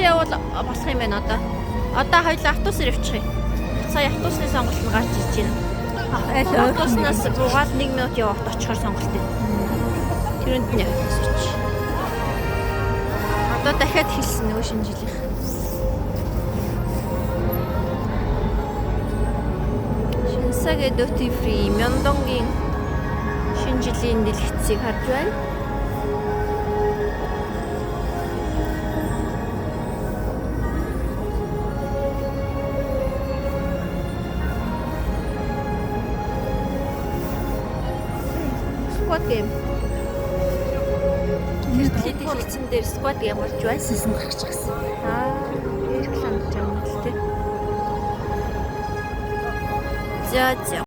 явал болох юм байна одоо. Одоо хоёул автобусаар явчих юм. Сая автобусны сонголт нь гарч ирж байна. Автобуснаас буугаад 1 минут явахад очихоор сонголт байна. Тэрэнд нь явчих. Одоо дахиад хэлсэн нөгөө шинэ жилийнх. Шинсагийн duty free Мёндонгийн шинэ жилийн дэлгэцийг харж байна. Squad game. Тэрлэлийн дэлгэцэн дээр squad game болж байна. Сисэн гарч гисэн. Ирэх санаж байгаа юм л дээ. За.